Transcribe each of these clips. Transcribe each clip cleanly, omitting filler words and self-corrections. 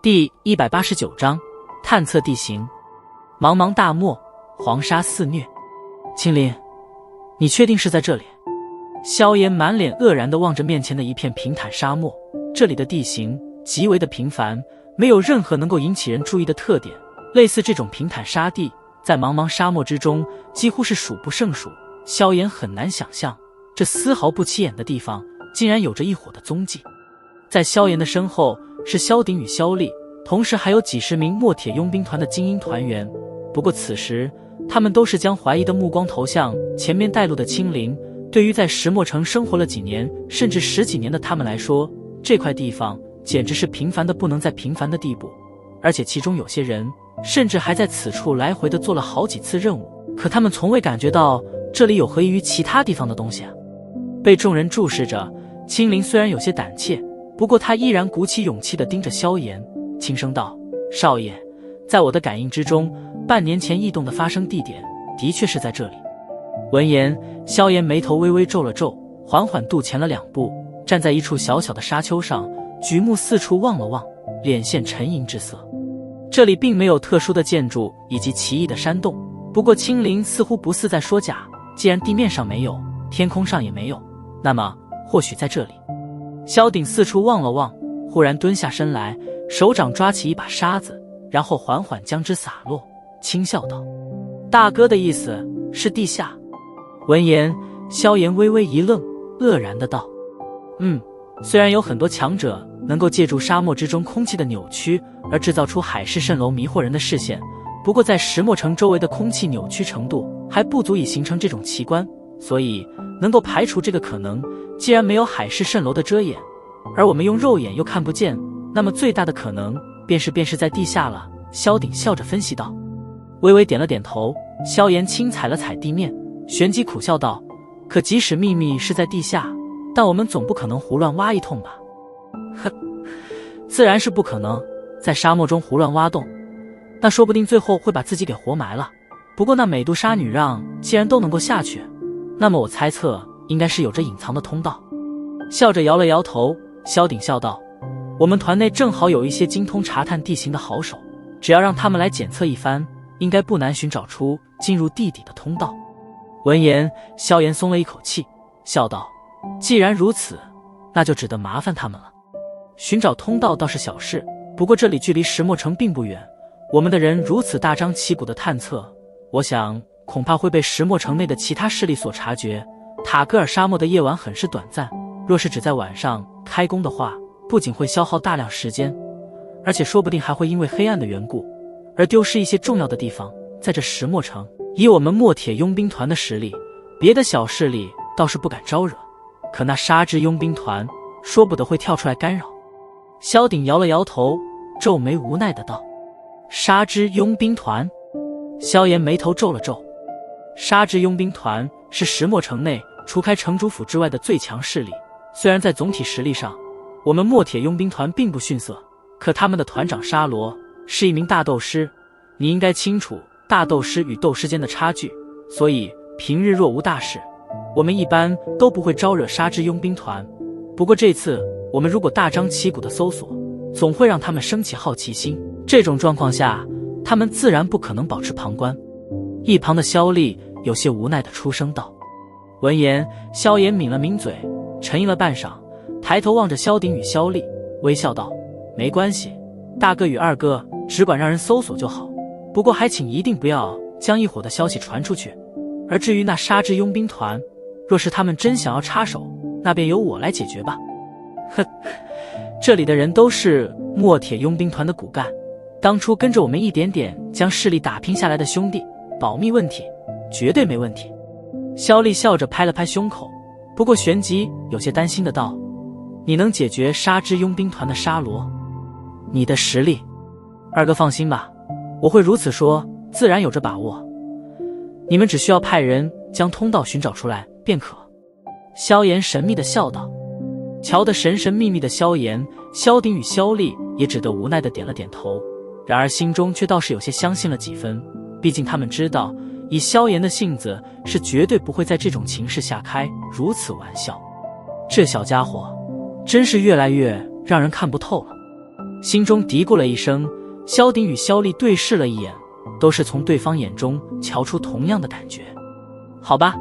第189章探测地形。茫茫大漠，黄沙肆虐。青林，你确定是在这里？萧炎满脸愕然地望着面前的一片平坦沙漠，这里的地形极为的平凡，没有任何能够引起人注意的特点。类似这种平坦沙地，在茫茫沙漠之中几乎是数不胜数。萧炎很难想象，这丝毫不起眼的地方竟然有着一伙的踪迹。在萧炎的身后是萧鼎与萧丽，同时还有几十名墨铁佣兵团的精英团员。不过此时他们都是将怀疑的目光投向前面带路的青灵。对于在石墨城生活了几年甚至10几年的他们来说，这块地方简直是平凡的不能再平凡的地步。而且其中有些人甚至还在此处来回的做了好几次任务，可他们从未感觉到这里有何异于其他地方的东西啊。被众人注视着，青灵虽然有些胆怯，不过他依然鼓起勇气地盯着萧炎，轻声道：少爷，在我的感应之中，半年前异动的发生地点的确是在这里。闻言，萧炎眉头微微皱了皱，缓缓踱前了2步，站在一处小小的沙丘上，举目四处望了望，脸现沉吟之色。这里并没有特殊的建筑以及奇异的山洞，不过青灵似乎不似在说假，既然地面上没有，天空上也没有，那么或许在这里。萧鼎四处望了望，忽然蹲下身来，手掌抓起一把沙子，然后缓缓将之洒落，轻笑道：大哥的意思是地下。闻言，萧炎微微一愣，愕然的道：虽然有很多强者能够借助沙漠之中空气的扭曲而制造出海市蜃楼迷惑人的视线，不过在石墨城周围的空气扭曲程度还不足以形成这种奇观，所以能够排除这个可能。既然没有海市蜃楼的遮掩，而我们用肉眼又看不见，那么最大的可能便是在地下了。萧鼎笑着分析道。微微点了点头，萧炎轻踩了踩地面，旋即苦笑道：可即使秘密是在地下，但我们总不可能胡乱挖一通吧？自然是不可能，在沙漠中胡乱挖洞，那说不定最后会把自己给活埋了。不过那美杜莎女让既然都能够下去，那么我猜测应该是有着隐藏的通道。笑着摇了摇头，萧鼎笑道：我们团内正好有一些精通查探地形的好手，只要让他们来检测一番，应该不难寻找出进入地底的通道。闻言，萧炎松了一口气，笑道：既然如此，那就只得麻烦他们了。寻找通道倒是小事，不过这里距离石墨城并不远，我们的人如此大张旗鼓的探测，我想恐怕会被石墨城内的其他势力所察觉。塔格尔沙漠的夜晚很是短暂，若是只在晚上开工的话，不仅会消耗大量时间，而且说不定还会因为黑暗的缘故而丢失一些重要的地方。在这石墨城，以我们墨铁佣兵团的实力，别的小势力倒是不敢招惹，可那沙之佣兵团说不得会跳出来干扰。萧鼎摇了摇头，皱眉无奈的道：沙之佣兵团？萧炎眉头皱了皱。沙之佣兵团是石墨城内除开城主府之外的最强势力，虽然在总体实力上我们墨铁佣兵团并不逊色，可他们的团长沙罗是一名大斗师，你应该清楚大斗师与斗师间的差距，所以平日若无大事，我们一般都不会招惹沙之佣兵团。不过这次我们如果大张旗鼓的搜索，总会让他们升起好奇心，这种状况下他们自然不可能保持旁观。一旁的萧丽有些无奈的出声道。闻言，萧炎抿了抿嘴，沉吟了半晌，抬头望着萧鼎与萧丽，微笑道：没关系，大哥与二哥只管让人搜索就好，不过还请一定不要将一伙的消息传出去。而至于那沙之佣兵团，若是他们真想要插手，那便由我来解决吧。这里的人都是墨铁佣兵团的骨干，当初跟着我们一点点将势力打拼下来的兄弟，保密问题绝对没问题。萧丽笑着拍了拍胸口，不过旋即有些担心的道：你能解决沙之佣兵团的沙罗？你的实力？二哥放心吧，我会如此说，自然有着把握。你们只需要派人将通道寻找出来便可。萧炎神秘的笑道。瞧得神神秘秘的萧炎，萧鼎与萧丽也只得无奈的点了点头，然而心中却倒是有些相信了几分，毕竟他们知道以萧炎的性子是绝对不会在这种情势下开如此玩笑。这小家伙真是越来越让人看不透了。心中嘀咕了一声。萧鼎与萧丽对视了一眼，都是从对方眼中瞧出同样的感觉。好吧，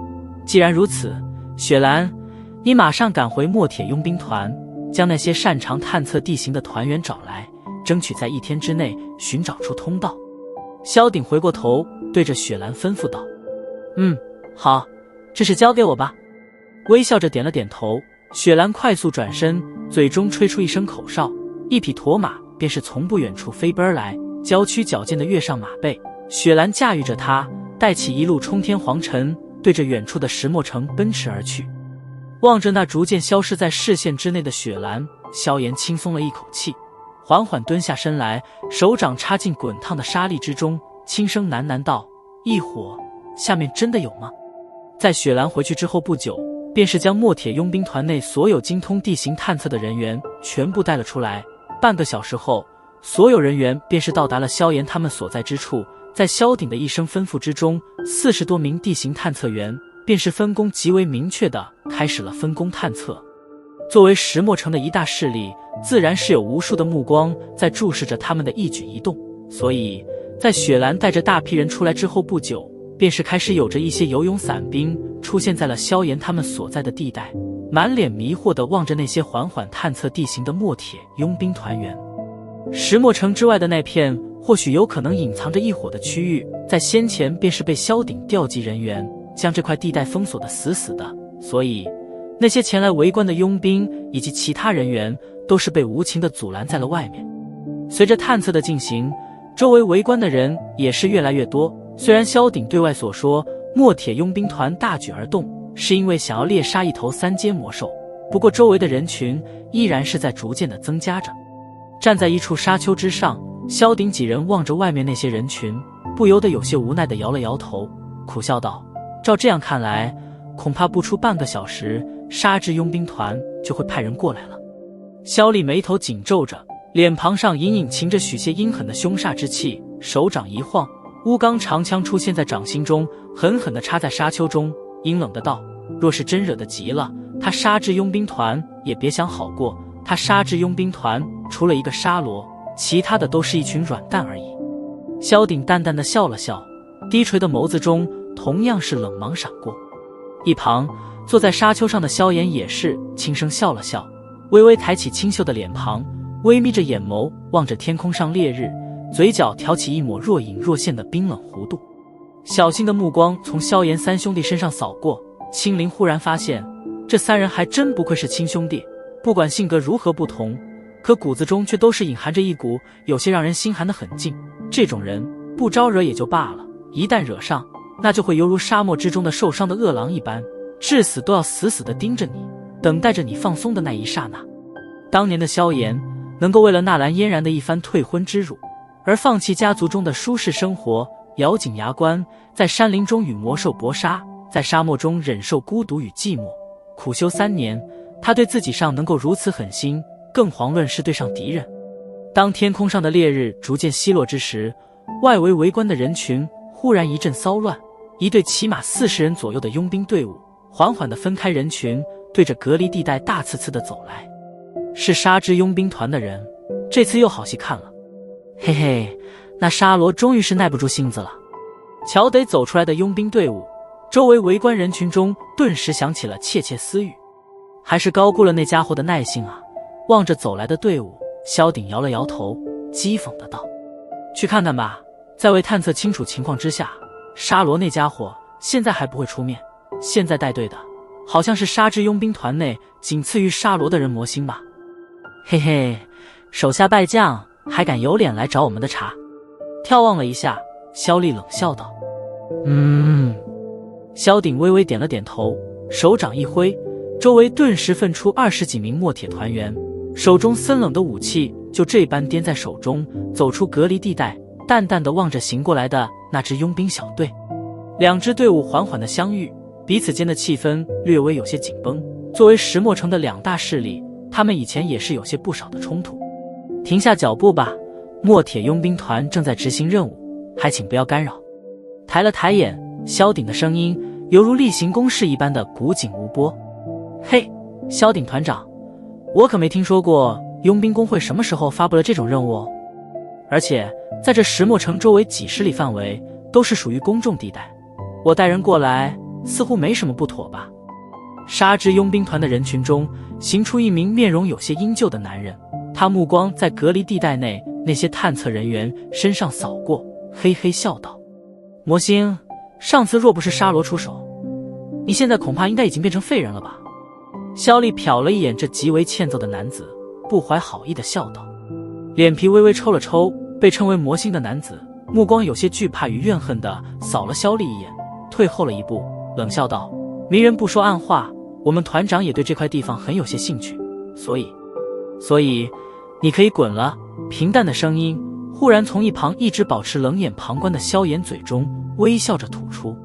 既然如此，雪兰，你马上赶回墨铁佣兵团，将那些擅长探测地形的团员找来，争取在1天之内寻找出通道。萧鼎回过头对着雪兰吩咐道。好，这事交给我吧。微笑着点了点头。雪兰快速转身，嘴中吹出一声口哨，一匹驼马便是从不远处飞奔而来，娇躯矫健地跃上马背。雪兰驾驭着它，带起一路冲天黄尘，对着远处的石墨城奔驰而去。望着那逐渐消失在视线之内的雪兰，萧炎轻松了一口气，缓缓蹲下身来，手掌插进滚烫的沙砾之中，轻声喃喃道：异火，下面真的有吗？在雪兰回去之后不久，便是将墨铁佣兵团内所有精通地形探测的人员全部带了出来。半个小时后，所有人员便是到达了萧炎他们所在之处。在萧鼎的一声吩咐之中，40多名地形探测员便是分工极为明确地开始了分工探测。作为石墨城的一大势力，自然是有无数的目光在注视着他们的一举一动，所以在雪兰带着大批人出来之后不久，便是开始有着一些游泳伞兵出现在了萧炎他们所在的地带，满脸迷惑地望着那些缓缓探测地形的墨铁佣兵团员。石墨城之外的那片或许有可能隐藏着异火的区域，在先前便是被萧鼎调集人员将这块地带封锁得死死的，所以那些前来围观的佣兵以及其他人员都是被无情地阻拦在了外面。随着探测的进行，周围围观的人也是越来越多。虽然萧鼎对外所说墨铁佣兵团大举而动是因为想要猎杀一头3阶魔兽，不过周围的人群依然是在逐渐地增加着。站在一处沙丘之上，萧鼎几人望着外面那些人群，不由得有些无奈地摇了摇头，苦笑道：照这样看来，恐怕不出半个小时，沙之佣兵团就会派人过来了。萧丽眉头紧皱着，脸庞上隐隐噙着许些阴狠的凶煞之气，手掌一晃，乌钢长枪出现在掌心中，狠狠地插在沙丘中，阴冷的道：若是真惹得急了，他沙之佣兵团也别想好过。他沙之佣兵团除了一个沙罗，其他的都是一群软蛋而已。萧鼎淡淡地笑了笑，低垂的眸子中同样是冷芒闪过。一旁坐在沙丘上的萧炎也是轻声笑了笑，微微抬起清秀的脸庞，微眯着眼眸望着天空上烈日，嘴角挑起一抹若隐若现的冰冷弧度。小心的目光从萧炎3兄弟身上扫过，青灵忽然发现这3人还真不愧是亲兄弟，不管性格如何不同，可骨子中却都是隐含着一股有些让人心寒的狠劲。这种人不招惹也就罢了，一旦惹上，那就会犹如沙漠之中的受伤的饿狼一般，至死都要死死地盯着你，等待着你放松的那一刹那。当年的萧炎能够为了纳兰嫣然的一番退婚之辱而放弃家族中的舒适生活，咬紧牙关在山林中与魔兽搏杀，在沙漠中忍受孤独与寂寞，苦修3年，他对自己上能够如此狠心，更遑论是对上敌人。当天空上的烈日逐渐西落之时，外围围观的人群忽然一阵骚乱，一队起码40人左右的佣兵队伍缓缓地分开人群，对着隔离地带大呲呲地走来。是沙之佣兵团的人，这次又好戏看了。嘿嘿，那沙罗终于是耐不住性子了。乔得走出来的佣兵队伍，周围围观人群中顿时响起了窃窃私语。还是高估了那家伙的耐性啊！望着走来的队伍，萧鼎摇了摇头，讥讽的道：去看看吧，在未探测清楚情况之下，沙罗那家伙现在还不会出面，现在带队的好像是沙之佣兵团内仅次于沙罗的人魔星吧。嘿嘿，手下败将还敢有脸来找我们的茬？眺望了一下，萧丽冷笑道：萧鼎微微点了点头，手掌一挥，周围顿时分出20几名墨铁团员，手中森冷的武器就这般掂在手中，走出隔离地带，淡淡地望着行过来的那支佣兵小队。2支队伍缓缓地相遇，彼此间的气氛略微有些紧绷。作为石墨城的2大势力，他们以前也是有些不少的冲突。停下脚步吧，墨铁佣兵团正在执行任务，还请不要干扰。抬了抬眼，萧鼎的声音犹如例行公事一般的古井无波。嘿，萧鼎团长，我可没听说过佣兵工会什么时候发布了这种任务哦？而且在这石墨城周围几十里范围都是属于公众地带，我带人过来似乎没什么不妥吧？杀之佣兵团的人群中行出一名面容有些阴旧的男人，他目光在隔离地带内那些探测人员身上扫过，嘿嘿笑道：魔星，上次若不是沙罗出手，你现在恐怕应该已经变成废人了吧？萧丽瞟了一眼这极为欠揍的男子，不怀好意地笑道，脸皮微微抽了抽。被称为魔星的男子目光有些惧怕与怨恨地扫了萧丽一眼，退后了一步，冷笑道：明人不说暗话，我们团长也对这块地方很有些兴趣，所以你可以滚了。平淡的声音忽然从一旁一直保持冷眼旁观的萧炎嘴中微笑着吐出。